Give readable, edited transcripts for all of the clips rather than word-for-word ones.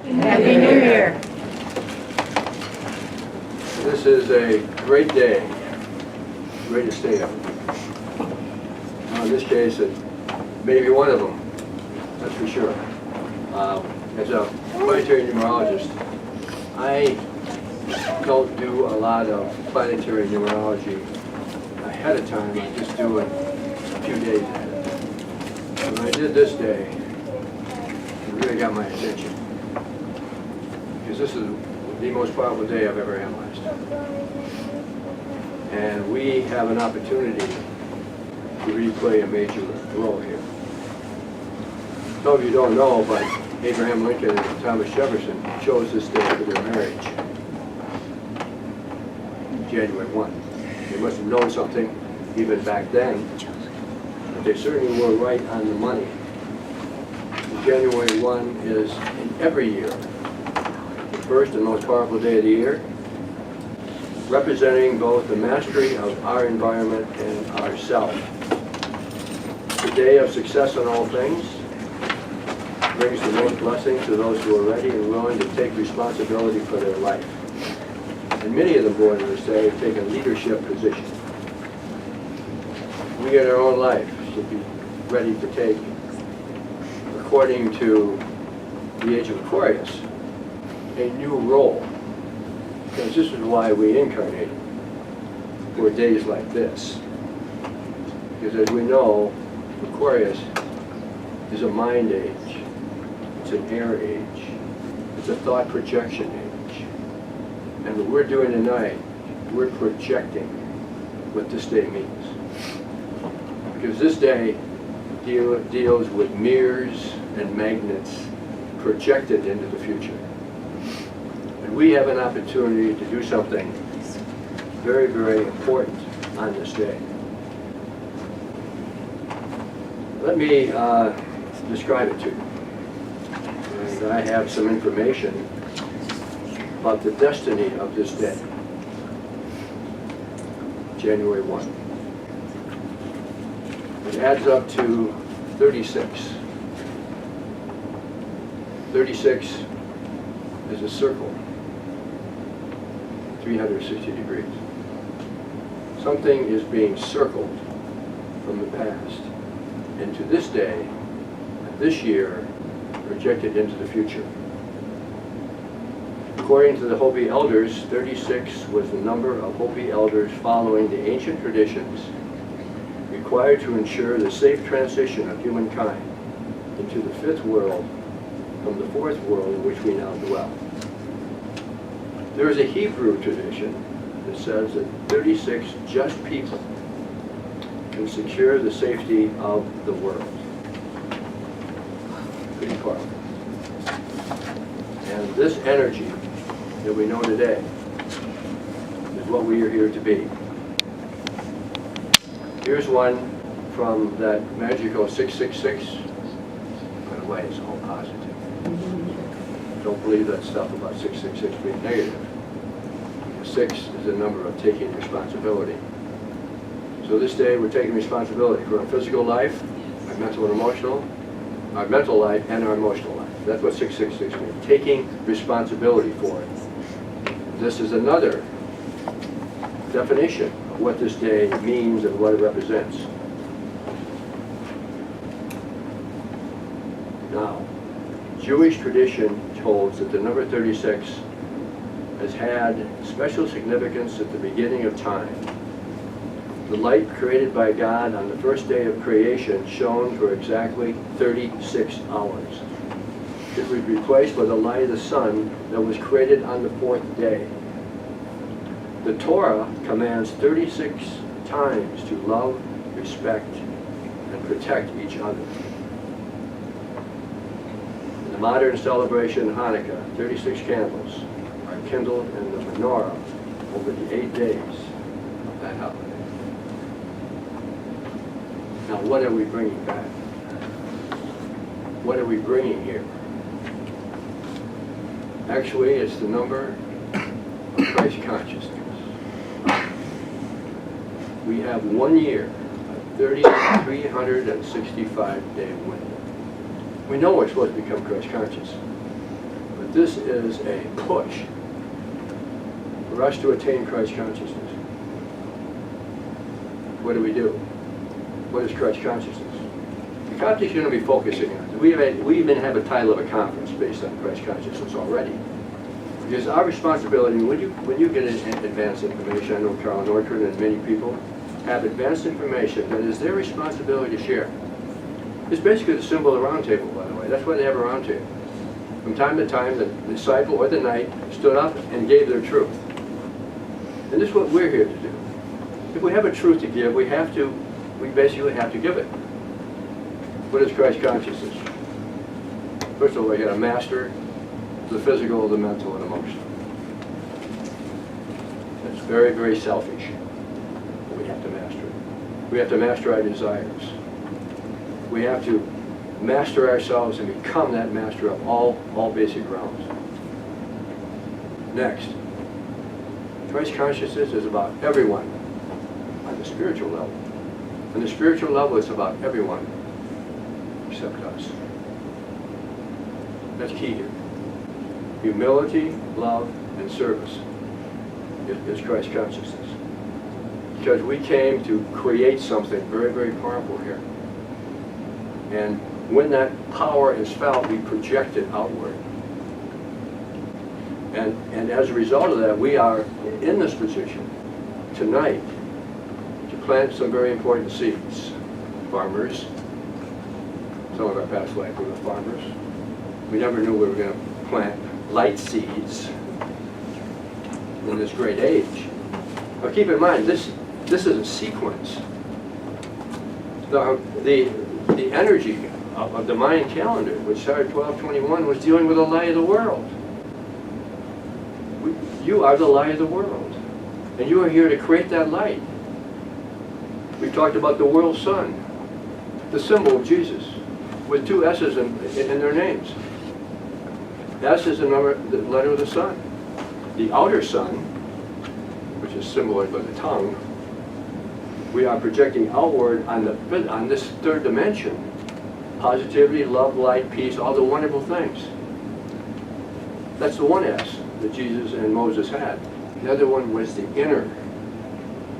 Happy New Year. This is a great day, greatest day ever. Now, in this case, it may be one of them, that's for sure. As a planetary numerologist, I don't do a lot of planetary numerology ahead of time. I just do it a few days ahead. When I did this day, it really got my attention, because this is the most powerful day I've ever analyzed. And we have an opportunity to really play a major role here. Some of you don't know, but Abraham Lincoln and Thomas Jefferson chose this day for their marriage, January 1. They must have known something even back then, but they certainly were right on the money. January 1 is, in every year, the first and most powerful day of the year, representing both the mastery of our environment and ourself. The day of success in all things brings the most blessings to those who are ready and willing to take responsibility for their life. And many of them, born this day, take a leadership position. We in our own life should be ready to take, according to the age of Aquarius, a new role. Because this is why we incarnated, for days like this. Because as we know, Aquarius is a mind age, it's an air age, it's a thought projection age. And what we're doing tonight, we're projecting what this day means. Because this day deals with mirrors and magnets projected into the future. And we have an opportunity to do something very, very important on this day. Let me describe it to you. And I have some information about the destiny of this day, January 1. It adds up to 36. 36 is a circle, 360 degrees. Something is being circled from the past into this day, this year, projected into the future. According to the Hopi elders, 36 was the number of Hopi elders following the ancient traditions required to ensure the safe transition of humankind into the fifth world from the fourth world in which we now dwell. There is a Hebrew tradition that says that 36 just people can secure the safety of the world. Pretty powerful. And this energy that we know today is what we are here to be. Here's one from that magical 666. By the way, it's all positive. Don't believe that stuff about 666 being negative. 6 is the number of taking responsibility. So this day we're taking responsibility for our physical life, our mental and emotional, our mental life, and our emotional life. That's what 666 means, taking responsibility for it. This is another definition of what this day means and what it represents. Now, Jewish tradition holds that the number 36 has had special significance at the beginning of time. The light created by God on the first day of creation shone for exactly 36 hours. It was replaced by the light of the sun that was created on the fourth day. The Torah commands 36 times to love, respect, and protect each other. In the modern celebration of Hanukkah, 36 candles are kindled in the menorah over the 8 days of that holiday. Now, what are we bringing back? What are we bringing here? Actually, it's the number of Christ consciousness. We have 1 year, a 365-day window. We know we're supposed to become Christ conscious, but But this is a push for us to attain Christ consciousness. What do? What is Christ consciousness? The conference is going to be focusing on it. We even have a title of a conference based on Christ consciousness already. Because our responsibility, when you get advanced information, I know Carl Nortron and many people have advanced information that is their responsibility to share. It's basically the symbol of the round table, by the way. That's why they have a round table. From time to time, the disciple or the knight stood up and gave their truth. And this is what we're here to do. If we have a truth to give, we basically have to give it. What is Christ consciousness? First of all, we got to master the physical, the mental, and emotional. That's very, very selfish. We have to master it. We have to master our desires. We have to master ourselves and become that master of all basic realms. Next, Christ consciousness is about everyone on the spiritual level. On the spiritual level, it's about everyone except us. That's key here. Humility, love, and service is Christ consciousness. Because we came to create something very, very powerful here. And when that power is felt, we project it outward. And as a result of that, we are in this position tonight to plant some very important seeds. Farmers, some of our past life we were farmers. We never knew we were going to plant light seeds in this great age. Now keep in mind, this is a sequence. The energy of the Mayan calendar, which started 1221, was dealing with the light of the world. You are the light of the world. And you are here to create that light. We talked about the world sun, the symbol of Jesus, with two S's in their names. S is the letter of the sun. The outer sun, which is symbolized by the tongue, we are projecting outward on this third dimension. Positivity, love, light, peace, all the wonderful things. That's the one S that Jesus and Moses had. The other one was the inner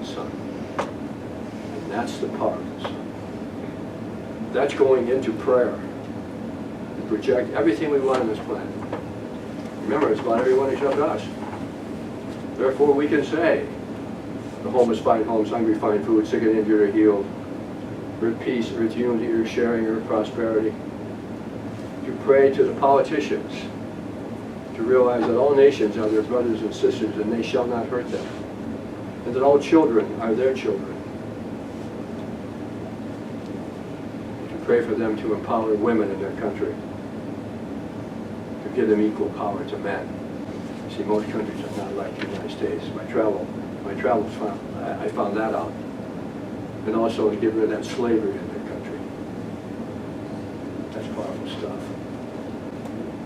sun. And that's the power of the sun. That's going into prayer. To project everything we want on this planet. Remember, it's about everyone except us. Therefore, we can say, the homeless find homes, hungry find food, sick and injured are healed. Earth peace, earth unity, earth sharing, earth prosperity. To pray to the politicians, to realize that all nations are their brothers and sisters and they shall not hurt them. And that all children are their children. To pray for them to empower women in their country. To give them equal power to men. You see, most countries are not like the United States. My travels I found that out. And also to get rid of that slavery in their country. That's powerful stuff.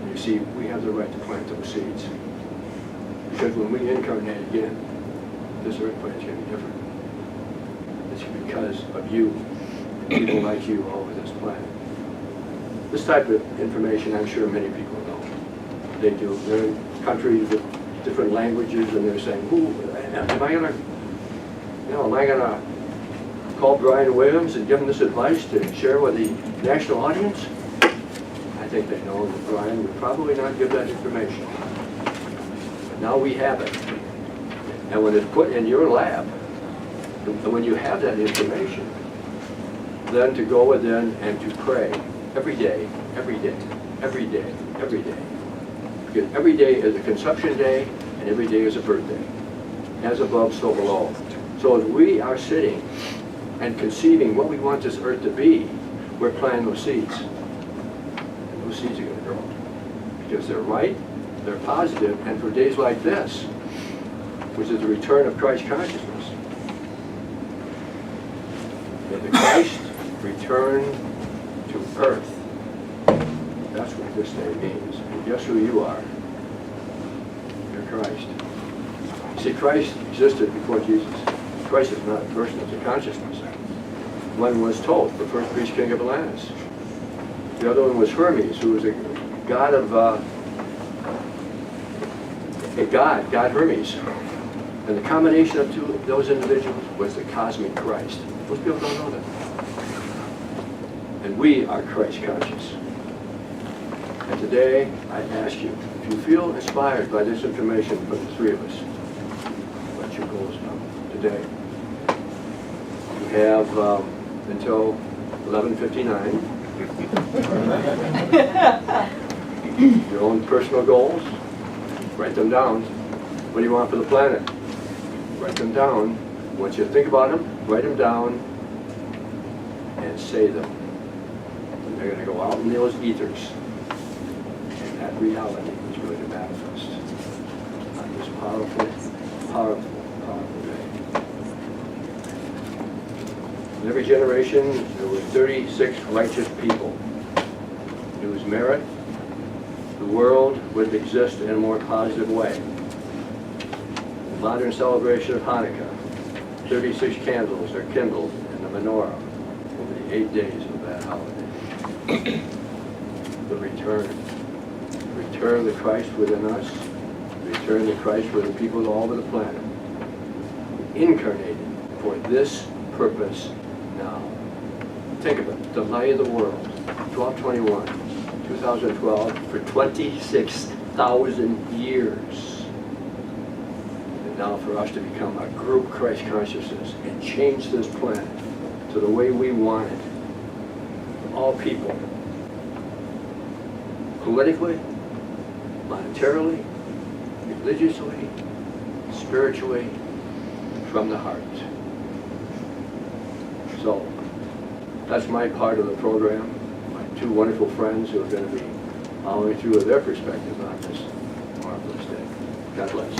And you see, we have the right to plant those seeds. Because when we incarnate again, this earth planet's going to be different. It's because of you, people like you all over this planet. This type of information, I'm sure many people know. They do. They're in countries with different languages, and they're saying, am I going to call Brian Williams and give him this advice to share with the national audience? I think they know that Brian would probably not give that information. But now we have it. And when it's put in your lab, and when you have that information, then to go within and to pray every day, every day, every day, every day. Because every day is a conception day, and every day is a birthday. As above, so below. So as we are sitting and conceiving what we want this earth to be, we're planting those seeds. And those seeds are going to grow. Because they're right, they're positive, and for days like this, which is the return of Christ consciousness, may the Christ return to earth. That's what this day means. And guess who you are? You're Christ. See, Christ existed before Jesus. Christ is not a person, it's a consciousness. One was Thoth, the first priest king of Atlantis. The other one was Hermes, who was a god of God Hermes. And the combination of those individuals was the cosmic Christ. Most people don't know that. And we are Christ conscious. And today, I ask you, if you feel inspired by this information from the three of us, what's your goals now today? You have until 11:59. Your own personal goals, write them down. What do you want for the planet? Write them down. Once you think about them, write them down and say them. And they're going to go out in those ethers. And that reality is going to manifest on this powerful, powerful, powerful day. In every generation, there were 36 righteous people. Whose merit, the world would exist in a more positive way. The modern celebration of Hanukkah, 36 candles are kindled in the menorah over the 8 days of that holiday. The return the Christ within us, return the Christ within people all over the planet, incarnated for this purpose now. Think of it, the light of the world, 1221. 2012 for 26,000 years. And now for us to become a group Christ consciousness and change this planet to the way we want it. All people. Politically, monetarily, religiously, spiritually, from the heart. So, that's my part of the program. Two wonderful friends who are going to be following through with their perspective on this marvelous day. God bless.